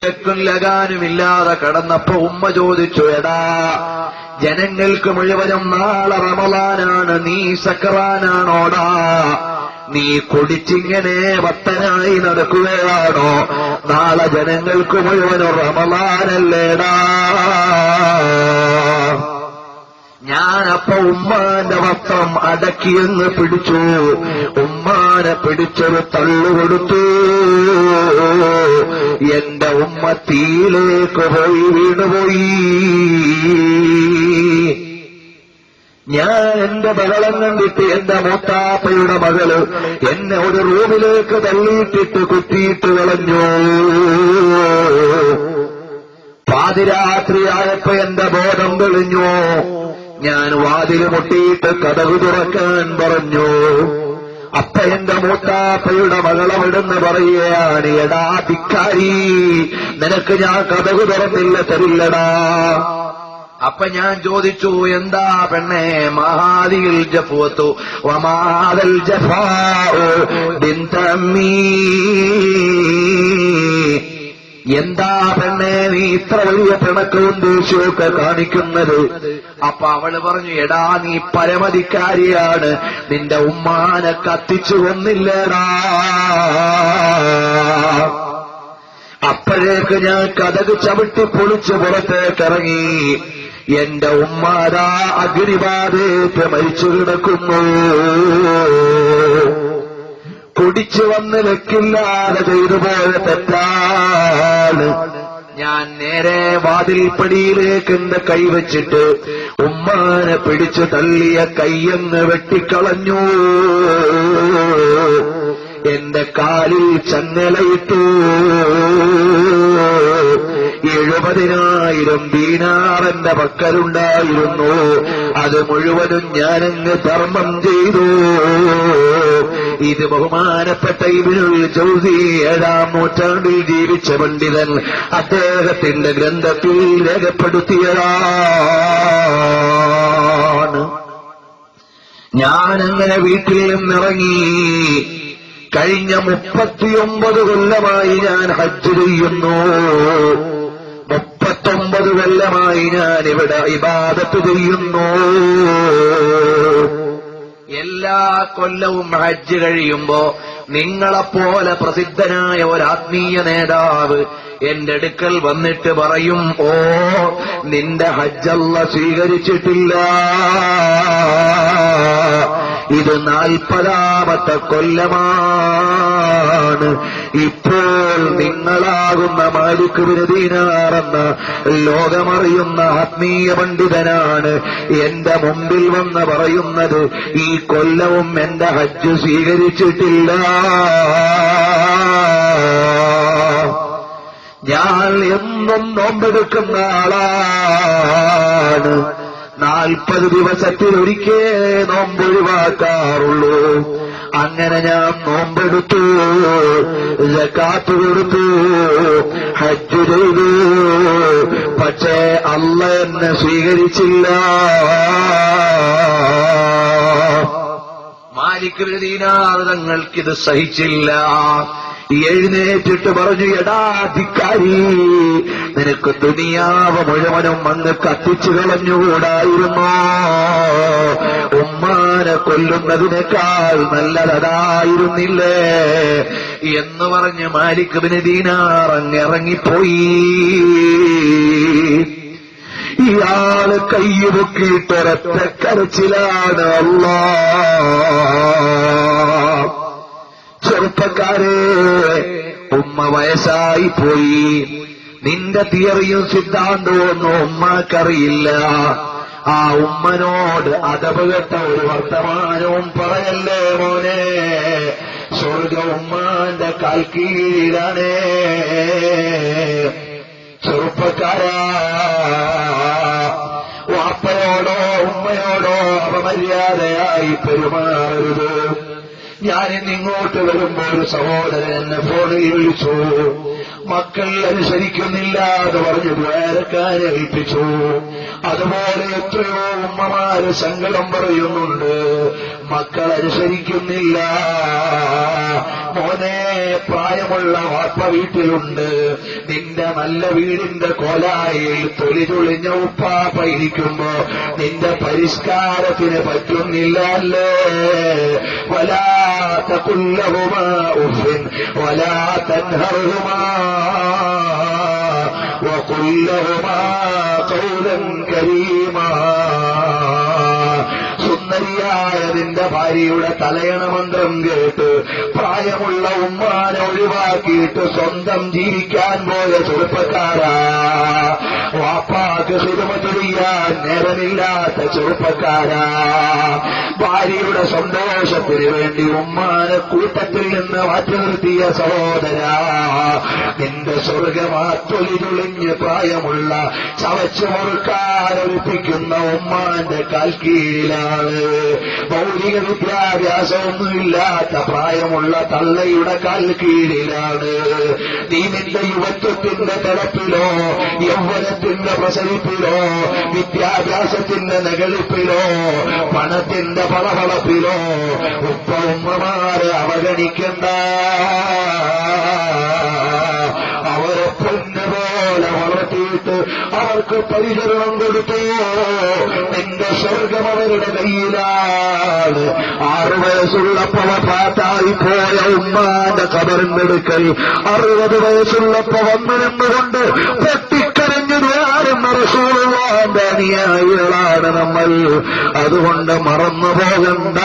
ലഗാനുമില്ലാതെ കടന്നപ്പോ ഉമ്മ ചോദിച്ചു, എടാ ജനങ്ങൾക്ക് മുഴുവനും നാളെ റമളാനാണ്, നീ സക്കറാനാണോടാ? നീ കുടിച്ചിങ്ങനെ വത്തനായി നടക്കുകയാണോ? നാളെ ജനങ്ങൾക്ക് മുഴുവനും റമളാനല്ലേടാ? ഞാനപ്പോ ഉമ്മാന്റെ വസ്ത്രം അടക്കിയെന്ന് പിടിച്ചു. ഉമ്മാനെ പിടിച്ചൊരു തള്ളുകൊടുത്തു. എന്റെ ഉമ്മ തീയിലേക്ക് പോയി വീണുപോയി. ഞാൻ എന്റെ ബഹളം കണ്ടിട്ട് എന്റെ മൂത്താപ്പയുടെ മകള് എന്നെ ഒരു റൂമിലേക്ക് തള്ളിയിട്ടിട്ട് കുത്തിയിട്ട് കളഞ്ഞു. പാതിരാത്രിയായപ്പോ എന്റെ ബോധം തെളിഞ്ഞു. ഞാൻ വാതിൽ മുട്ടിയിട്ട് കതക് തുറക്കാൻ പറഞ്ഞു. അപ്പൊ എന്റെ മൂത്താപ്പയുടെ മകളവിടുന്ന് പറയുകയാണ്, എടാ ധിക്കാരി, നിനക്ക് ഞാൻ കതക് തുറന്നില്ല, തരില്ലടാ. അപ്പൊ ഞാൻ ചോദിച്ചു, എന്താ പെണ്ണേ? മഹാദിൽ ജഫ്വത്തു വമാദൽ ജഫാഉ ബിൻതമ്മീ. എന്താ പെണ്ണേ നീ ഇത്ര വലിയ പിണക്കവും ദേഷ്യമൊക്കെ കാണിക്കുന്നത്? അപ്പൊ അവള് പറഞ്ഞു, എടാ നീ പരമധികാരിയാണ്, നിന്റെ ഉമ്മാനെ കത്തിച്ചു കൊന്നില്ലടാ. അപ്പോഴേക്ക് ഞാൻ കതക് ചവിട്ടി പൊളിച്ച് പുറത്തേക്കിറങ്ങി. എന്റെ ഉമ്മാരാ അഗ്നിബാധേറ്റ് മരിച്ചു കിടക്കുന്നു. കുടിച്ചു വന്ന് ലക്കില്ലാതെ ചെയ്തു പോയ തെറ്റാണ്. ഞാൻ നേരെ വാതിൽപ്പടിയിലേക്ക് എന്റെ കൈവച്ചിട്ട് ഉമ്മാനെ പിടിച്ചു തള്ളിയ കയ്യങ്ങ് വെട്ടിക്കളഞ്ഞു. എന്റെ കാലിൽ ചങ്ങലയിട്ടു. 70,000 ദീനാർ എന്റെ പക്കലുണ്ടായിരുന്നു. അത് മുഴുവനും ഞാനങ്ങ് ധർമ്മം ചെയ്തു. ഇത് ബഹുമാനപ്പെട്ട ഇബ്നുൽ ജൗസി 7-ാം നൂറ്റാണ്ടിൽ ജീവിച്ച പണ്ഡിതൻ അദ്ദേഹത്തിന്റെ ഗ്രന്ഥത്തിൽ രേഖപ്പെടുത്തിയതാണ്. ഞാനങ്ങനെ വീട്ടിൽ നിന്നിറങ്ങി. കഴിഞ്ഞ 39 കൊല്ലമായി ഞാൻ ഹജ്ജ് ചെയ്യുന്നു. 39 കൊല്ലമായി ഞാൻ ഇവിടെ ഇബാദത്ത് ചെയ്യുന്നു. എല്ലാ കൊല്ലവും ഹജ്ജ് കഴിയുമ്പോ നിങ്ങളെപ്പോലെ പ്രസിദ്ധനായ ഒരു ആത്മീയ നേതാവ് എന്റെ അടുക്കൽ വന്നിട്ട് പറയും, ഓ നിന്റെ ഹജ്ജ് അല്ലാഹ് സ്വീകരിച്ചിട്ടില്ല. ഇത് 40-ാമത്തെ കൊല്ലമാണ്. ഇപ്പോൾ നിങ്ങളാകുന്ന മാലിക് ബിൻ ദീനാർ എന്ന ലോകമറിയുന്ന ആത്മീയ പണ്ഡിതനാണ് എന്റെ മുമ്പിൽ വന്ന് പറയുന്നത്, ഈ കൊല്ലവും എന്റെ ഹജ്ജ് സ്വീകരിച്ചിട്ടില്ല. ഞാൻ എന്നും നോമ്പെടുക്കുന്ന ആളാണ്. 40 ദിവസത്തിലൊരിക്കേ നോമ്പൊഴിവാക്കാറുള്ളൂ. അങ്ങനെ ഞാൻ നോമ്പെടുത്തു, സകാത്ത് കൊടുത്തു, ഹജ്ജ് ചെയ്തു. പക്ഷേ അല്ലാഹ് എന്നെ സ്വീകരിച്ചില്ല. മാലിക് ബിൻ ദീനാർ തങ്ങൾക്കിത് സഹിച്ചില്ല. എഴുന്നേറ്റിട്ട് പറഞ്ഞു, എടാ ധിക്കാരി, നിനക്ക് ദുനിയാവ് മുഴുവനും അങ്ങ് കത്തിച്ചു കളഞ്ഞുകൂടായിരുന്നോ? ഉമ്മാനെ കൊല്ലുന്നതിനേക്കാൾ നല്ലതായിരുന്നില്ലേ എന്ന് പറഞ്ഞ് മാലിക് ബിൻ ദീനാർ അങ്ങിറങ്ങിപ്പോയി. ഇയാള് കയ്യുപൊക്കിയിട്ടൊരൊറ്റ കരച്ചിലാണ്, അല്ലാഹ്. ചെറുപ്പക്കാരെ, ഉമ്മ വയസ്സായി പോയി. നിന്റെ തിയറിയും സിദ്ധാന്തവും ഒന്നും ഉമ്മക്കറിയില്ല. ആ ഉമ്മനോട് അദബുകെട്ട ഒരു വർത്തമാനവും പറയല്ലേ മോനെ. സ്വർഗം ഉമ്മാന്റെ കാൽക്കീഴിലാണ്. ചെറുപ്പക്കാരാ, വാപ്പയോടോ ഉമ്മയോടോ അപമര്യാദയായി പെരുമാറരുത്. ഞാനിന്ന് ഇങ്ങോട്ട് വരുമ്പോ ഒരു സഹോദരൻ എന്നെ ഫോണിൽ വിളിച്ചു. മക്കൾ അനുസരിക്കുന്നില്ല എന്ന് പറഞ്ഞു ദ്വാരക്കാൻ ഏൽപ്പിച്ചു. അതുപോലെ എത്രയോ ഉമ്മമാര് സങ്കടം പറയുന്നുണ്ട്, മക്കൾ അനുസരിക്കുന്നില്ല. മോനെ, പ്രായമുള്ള വാപ്പ വീട്ടിലുണ്ട്, നിന്റെ നല്ല വീടിന്റെ കോലായിൽ തൊലി ചുളിഞ്ഞ ഉപ്പാപ്പ ഇരിക്കുമ്പോ നിന്റെ പരിഷ്കാരത്തിന് പറ്റുന്നില്ല അല്ലേ? വലാ തഖുൽ ലഹുമാ ഉഫ്ഫിൻ വലാ തൻഹർഹുമാ വഖുൽ ലഹുമാ ഖൗലൻ കരീമാ. സുന്ദരിയായ നിന്റെ ഭാര്യയുടെ തലയണ മന്ത്രം കേട്ട് പ്രായമുള്ള ഉമ്മാനെ ഒഴിവാക്കിയിട്ട് സ്വന്തം ജീവിക്കാൻ പോയ ചെറുപ്പക്കാരാ, വാപ്പാക്ക് ഖിദ്മത്ത് ചെയ്യാൻ നേരമില്ലാത്ത ചെറുപ്പക്കാരാ, ഭാര്യയുടെ സന്തോഷത്തിന് വേണ്ടി ഉമ്മാനെ കൂട്ടത്തിൽ നിന്ന് മാറ്റി നിർത്തിയ സഹോദരാ, നിന്റെ സ്വർഗമാ തൊലി ചുളിഞ്ഞ് പ്രായമുള്ള ചവച്ചു മുറുക്കാൻ ഒലിപ്പിക്കുന്ന ഉമ്മാന്റെ കാൽ കീഴിലാണ്. ഭൗതിക വിദ്യാഭ്യാസമൊന്നുമില്ലാത്ത പ്രായമുള്ള തള്ളയുടെ കാൽ കീഴിലാണ്. നീ നിന്റെ യുവത്വത്തിന്റെ തിളപ്പിലോ യൗവനത്തിന്റെ പ്രസരിപ്പിലോ വിദ്യാഭ്യാസത്തിന്റെ നെകളിപ്പിലോ പണത്തിന്റെ പളപളപ്പിലോ ഉപ്പ ഉമ്മമാരെ അവഗണിക്കണ്ട. അവരെ പൊന്നുപോലെ വളർത്തിയിട്ട് അവർക്ക് പരിചരണം കൊടുത്തു. നിന്റെ സ്വർഗം അവരുടെ കയ്യിലാണ്. 6 വയസ്സുള്ളപ്പോ പാത്തായി പോയ ഉമ്മാന്റെ ഖബറിനെടുക്കൽ 60 വയസ്സുള്ളപ്പോ വന്നിരുന്നുകൊണ്ട് പൊട്ടിക്കരഞ്ഞു ദ്വാരുന്ന റസൂലുള്ളാഹിന്റെ അനുയായികളാണ് നമ്മൾ. അതുകൊണ്ട് മറന്നു പോകണ്ട.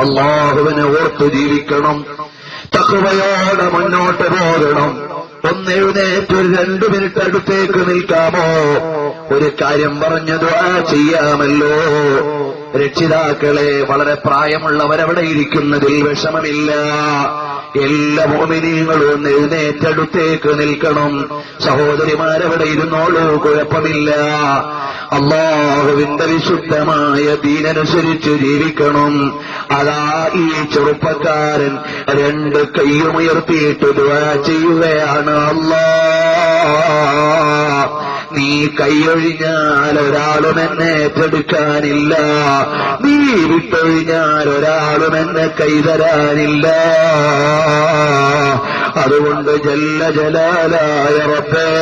അല്ലാഹുവിനെ ഓർത്തു ജീവിക്കണം. തഖ്വയോടെ മുന്നോട്ട് പോകണം. ഒന്നെഴുന്നേറ്റ് 2 മിനിറ്റ് അടുത്തേക്ക് നിൽക്കാമോ? ഒരു കാര്യം പറഞ്ഞു ദുആ ചെയ്യാമല്ലോ. രക്ഷിതാക്കളെ, വളരെ പ്രായമുള്ളവരവിടെ ഇരിക്കുന്നതിൽ വിഷമമില്ല. എല്ലാ മുഅ്മിനീങ്ങളും ഒന്ന് എഴുന്നേറ്റടുത്തേക്ക് നിൽക്കണം. സഹോദരിമാരവിടെ ഇരുന്നോളൂ, കുഴപ്പമില്ല. അല്ലാഹുവിന്റെ വിശുദ്ധമായ ദീനനുസരിച്ച് ജീവിക്കണം. അതാ ഈ ചെറുപ്പക്കാരൻ 2 കൈയുമുയർത്തിയിട്ട് ദുആ ചെയ്യുകയാണ്. അല്ലാഹ്, നീ കൈയൊഴിഞ്ഞാൽ ഒരാളും എന്നെ ഏറ്റെടുക്കാനില്ല, നീ വിട്ടൊഴിഞ്ഞാൽ ഒരാളും എന്നെ കൈതരാനില്ല. അതുകൊണ്ട് ജല്ല ജലാലായ റബ്ബേ,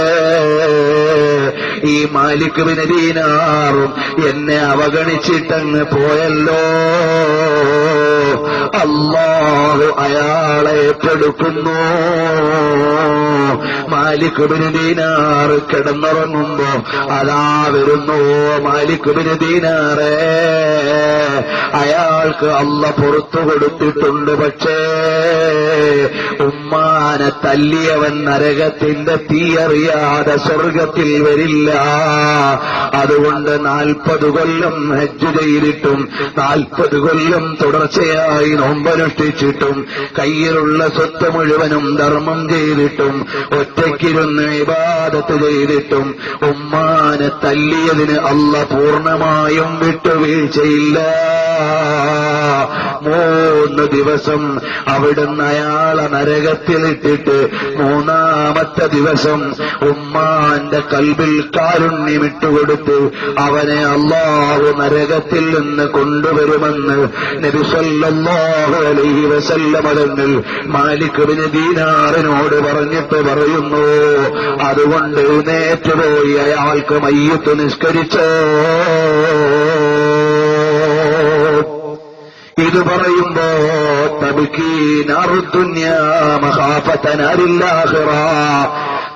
ഈ മാലിക് ബിൻ ദീനാറും എന്നെ അവഗണിച്ചിട്ടങ്ങ് പോയല്ലോ. അല്ലാഹു അയാളെ ഏറ്റെടുക്കുന്നു. മാലിക് ബിൻ ദീനാർ കിടന്നുറങ്ങുമ്പോ അതാ വരുന്നു മാലിക് ബിൻ ദീനാറേ, അയാൾക്ക് അല്ലാഹ് പുറത്തു കൊടുത്തിട്ടുണ്ട്. പക്ഷേ ഉമ്മാനെ തല്ലിയവൻ നരകത്തിന്റെ തീയറിയാതെ സ്വർഗത്തിൽ വരില്ല. അതുകൊണ്ട് 40 കൊല്ലം ഹജ്ജ് ചെയ്തിട്ടും 40 കൊല്ലം തുടർച്ചയായി നോമ്പനുഷ്ഠിച്ചിട്ടും കയ്യിലുള്ള സ്വത്ത് മുഴുവനും ധർമ്മം ചെയ്തിട്ടും ഒറ്റയ്ക്കിരുന്ന് ഇബാദത്ത് ചെയ്തിട്ടും ഉമ്മാനെ തല്ലിയതിന് അല്ലാഹ് പൂർണ്ണമായും വിട്ടുവീഴ്ചയില്ല. 3 ദിവസം അവിടുന്ന് അയാളെ നരകത്തിലിട്ടിട്ട് 3-ാമത്തെ ദിവസം ഉമ്മാന്റെ കൽബിൽ കാരുണ്യമിട്ടുകൊടുത്ത് അവനെ അല്ലാഹു നരകത്തിൽ നിന്ന് കൊണ്ടുവരുമെന്ന് നബി സല്ലല്ലാഹു അലൈഹി വസല്ലം തങ്ങൾ മാലിക് ബിൻ ദീനാറിനോട് പറഞ്ഞിട്ട് പറയുന്നു. അതുകൊണ്ട് എഴുന്നേറ്റുപോയി അയാൾക്ക് മയ്യിത്ത് നിസ്കരിച്ചോ. ഇത് പറയുമ്പോ തബ്കീ നാറുദ്ദുന്യാ മഖാഫതൻ അലില്ലാഹിറ,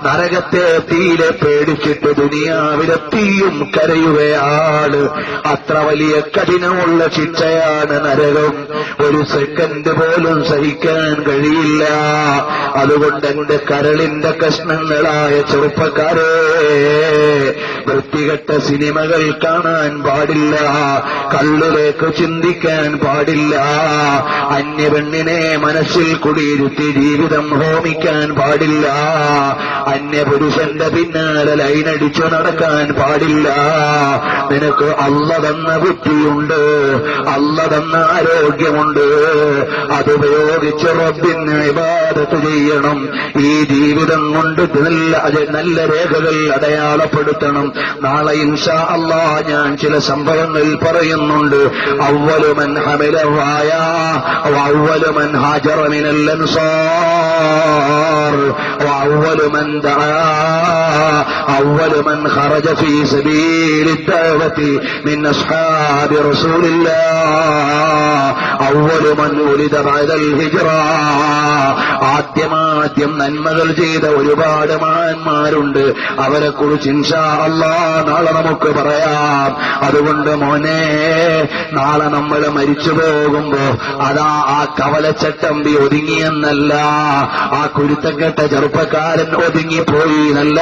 നരകത്തെ തീരെ പേടിച്ചിട്ട് ദുനിയാവിലെ തീയും കരയുകയാണ്. അത്ര വലിയ കഠിനമുള്ള ശിക്ഷയാണ് നരകം. 1 സെക്കൻഡ് പോലും സഹിക്കാൻ കഴിയില്ല. അതുകൊണ്ട് എന്റെ കരളിന്റെ കഷ്ണങ്ങളായ ചെറുപ്പക്കാരെ, വൃത്തികെട്ട സിനിമകൾ കാണാൻ പാടില്ല, കള്ളിലേക്ക് ചിന്തിക്കാൻ പാടില്ല, അന്യപെണ്ണിനെ മനസ്സിൽ കുടിയിരുത്തി ജീവിതം ഹോമിക്കാൻ പാടില്ല, അന്യപുരുഷന്റെ പിന്നാലെ ലൈനടിച്ചു നടക്കാൻ പാടില്ല. നിനക്ക് അല്ലാഹ് തന്ന ബുദ്ധിയുണ്ട്, അല്ലാഹ് തന്ന ആരോഗ്യമുണ്ട്, അതുപയോഗിച്ച് റബ്ബിന് ഇബാദത്ത് ചെയ്യണം. ഈ ജീവിതം കൊണ്ട് നല്ല രേഖകൾ അടയാളപ്പെടുത്തണം. നാളെ ഇൻഷാ അല്ലാഹ് ഞാൻ ചില സംഭവങ്ങൾ പറയുന്നുണ്ട്. അവ്വലു മൻ ഹമല റായ വഅവ്വലു മൻ ഹാജറ മിനൽ അൻസാർ വഅവ്വലു മൻ ദആ അവ്വലു മൻ ഖറജ ഫീ സബീലിദ് ദഅവതി മിൻ അസ്ഹാബി റസൂലില്ലാഹ് അവ്വലു മൻ ഉലിദ ബഅദൽ ഹിജ്റ. ആദ്യം നന്മകൾ ചെയ്ത ഒരുപാട് മഹാന്മാരുണ്ട്. അവരെക്കുറിച്ച് ഇൻഷാ അല്ലാഹ് നാളെ നമുക്ക് പറയാം. അതുകൊണ്ട് മോനെ, നാളെ നമ്മൾ മരിച്ചു പോകുമ്പോ അതാ ആ കവലച്ചട്ടമ്പി ഒതുങ്ങിയെന്നല്ല, ആ കുരുത്തക്കെട്ട ചെറുപ്പക്കാരൻ ഒതുങ്ങിപ്പോയി എന്നല്ല,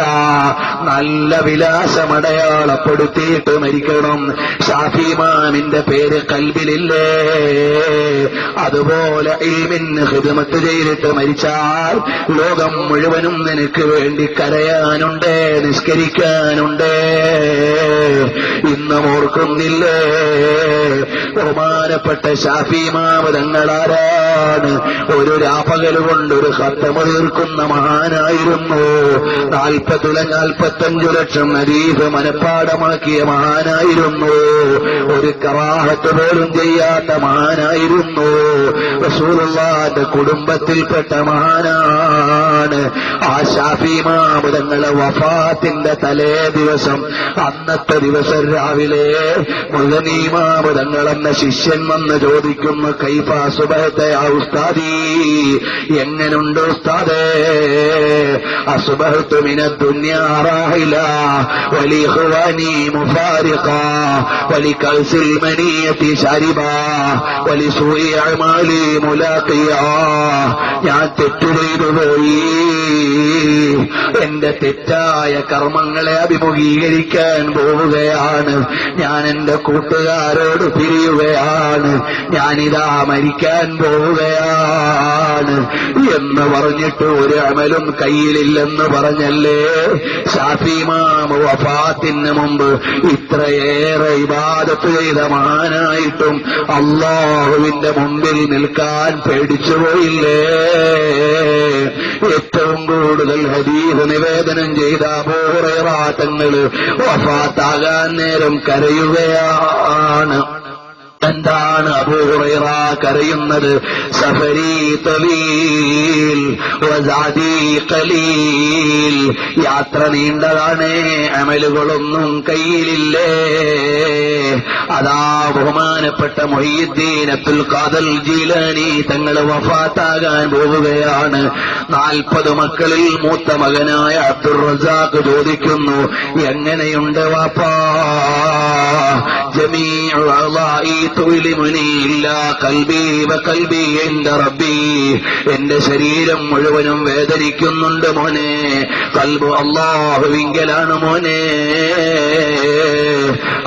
നല്ല വിലാസമടയാളപ്പെടുത്തിയിട്ട് മരിക്കണം. ഷാഫി ഇമാമിന്റെ പേര് കൽബിലില്ലേ? അതുപോലെ ഇൽമിന് ഖിദ്മത്ത് ചെയ്തിട്ട് മരിച്ചാൽ ലോകം മുഴുവനും നിനക്ക് വേണ്ടി കരയാനുണ്ട്, നിസ്കരിക്കാനുണ്ട്. ഇന്നും ഓർക്കുന്നില്ലേ ബഹുമാനപ്പെട്ട ഷാഫി ഇമാം തങ്ങളാരാണ്? ഒരു രാപ്പകലുകൊണ്ട് ഒരു ഖത്തമ് തീർക്കുന്ന മഹാനായിരുന്നു. 45 ലക്ഷം ഹദീസ് മനഃപ്പാഠമാക്കിയ മഹാനായിരുന്നു. ഒരു കറാഹത്ത് പോലും ചെയ്യാത്ത മഹാനായിരുന്നു. റസൂലുള്ളാഹിന്റെ കുടുംബത്തിൽപ്പെട്ട മഹാനാണ്. ആ ഷാഫി ഇമാം തങ്ങളെ വഫാത്തിന്റെ തലേ ദിവസം, അന്നത്തെ ദിവസം രാവിലെ മുഅ്മിനീ ഇമാം തങ്ങളെന്ന ശിഷ്യൻ വന്ന് ചോദിക്കുന്നു, കൈഫ അസ്ബഹത യാ ഉസ്താദി, എങ്ങനുണ്ട് ഉസ്താദേ? അസ്ബഹതു മിനദ് ദുനിയാ റാഹില വലി ഖുവാനി മുഫാരിഖ വലി കൽസിൽ മനിയതി ശരിബ വലി സൂഇ അമാലി മുലാഖിയ. ഞാൻ തെറ്റു ചെയ്തു പോയി, എന്റെ തെറ്റായ കർമ്മങ്ങളെ അഭിമുഖീകരിക്കാൻ പോവുകയാണ്. ഞാൻ എന്റെ കൂട്ടുകാരോട് പിരിയുകയാണ്. ഞാനിതാ മരിക്കാൻ പോവുകയാണ് എന്ന് പറഞ്ഞിട്ട് ഒരു അമലും കയ്യിലില്ലെന്ന് പറഞ്ഞല്ലേ ഷാഫി ഇമാം വഫാത്തിന് മുമ്പ് ഇത്രയേറെ ഇബാദത്ത് ചെയ്ത മഹാനായിട്ടും അല്ലാഹുവിന്റെ മുമ്പിൽ നിൽക്കാൻ പേടിച്ചുപോയില്ലേ? ഏറ്റവും കൂടുതൽ ഹദീസ് നിവേദനം ചെയ്ത അബൂ ഹുറൈറ തങ്ങൾ വഫാത്താകാൻ നേരം കരയുകയാണ്. എന്താണ് അബൂ ഹുറൈറ കരയുന്നത്? സഫരി തലീൽ വസാദി ഖലീൽ, യാത്ര നീണ്ടതാണ്, അമലുകളൊന്നും കയ്യിലില്ലേ? അതാ ബഹുമാനപ്പെട്ട മുഹയ്യിദ്ദീൻ അബ്ദുൽ ഖാദിർ ജീലാനി തങ്ങൾ വഫാത്താകാൻ പോവുകയാണ്. 40 മക്കളിൽ മൂത്ത മകനായ അബ്ദുർ റസാഖ് ചോദിക്കുന്നു, എങ്ങനെയുണ്ട് വാപ്പാ? ജമീഉ അളാഇ തുലിമുനി ഇല്ലാ ഖൽബി വഖൽബി ഇൻദ റബ്ബി, എന്റെ ശരീരം മുഴുവനും വേദനിക്കുന്നുണ്ട് മോനെ, ഖൽബ് അല്ലാഹുവിങ്കലാണ് മോനെ.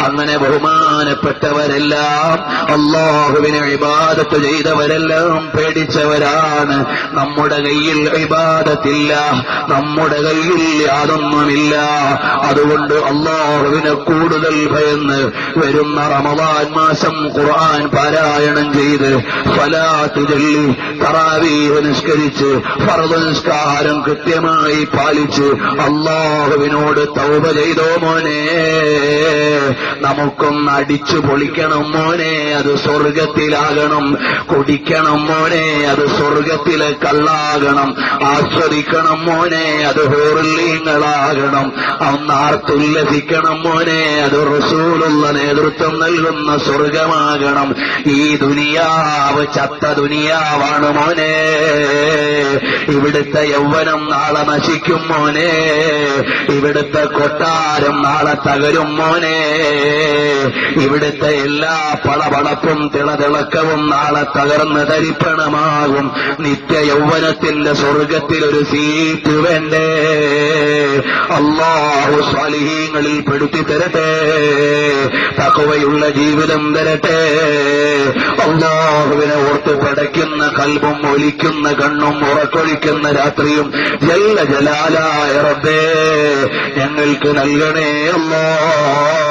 അങ്ങനെ ബഹുമാനപ്പെട്ടവരെല്ലാം, അല്ലാഹുവിനെ ഇബാദത്ത് ചെയ്തവരെല്ലാം പേടിച്ചവരാണ്. നമ്മുടെ കയ്യിൽ ഇബാദത്തില്ല, നമ്മുടെ കയ്യിൽ യാതൊന്നുമില്ല. അതുകൊണ്ട് അല്ലാഹുവിനെ കൂടുതൽ ഭയന്ന് വരുന്ന റമദാൻ മാസം ഖുർആൻ പാരായണം ചെയ്ത്, സ്വലാത്ത് ചൊല്ലി, തറാവീഹ് നിസ്കരിച്ച്, ഫർദ് നിസ്കാരം കൃത്യമായി പാലിച്ച് അല്ലാഹുവിനോട് തൗബ ചെയ്തോ മോനെ. നമുക്കൊന്ന് അടിച്ചു പൊളിക്കണം മോനെ, അത് സ്വർഗത്തിലാകണം. കുടിക്കണം മോനെ, അത് സ്വർഗത്തിലെ കള്ളാകണം. ആസ്വദിക്കണം മോനെ, അത് ഹൂറുല്ലീങ്ങളാകണം. ഒന്നാർത്തുല്ലസിക്കണം മോനെ, അത് റസൂലുള്ള നേതൃത്വം നൽകുന്ന സ്വർഗമാകണം. ഈ ദുനിയാവ് ചത്ത ദുനിയാവാണ് മോനെ. ഇവിടുത്തെ യൗവനം നാളെ നശിക്കും മോനെ. ഇവിടുത്തെ കൊട്ടാരം നാളെ തകരും മോനെ. ഇവിടുത്തെ എല്ലാ പളപളപ്പും തിളതിളക്കവും നാളെ തകർന്ന് തരിപ്പണമാകും. നിത്യ യൗവനത്തിന്റെ സ്വർഗത്തിൽ ഒരു സീറ്റ് വേണ്ടേ? അല്ലാഹു സ്വാലിഹീങ്ങളിൽ പെടുത്തി തരട്ടെ, തഖ്വയുള്ള ജീവിതം തരട്ടെ. അല്ലാഹുവിനെ ഓർത്ത് പടയ്ക്കുന്ന കൽബും ഒലിക്കുന്ന കണ്ണും ഉറക്കൊഴിക്കുന്ന രാത്രിയും ജല്ല ജലാലായ റബ്ബേ ഞങ്ങൾക്ക് നൽകണേ അല്ലാഹ്.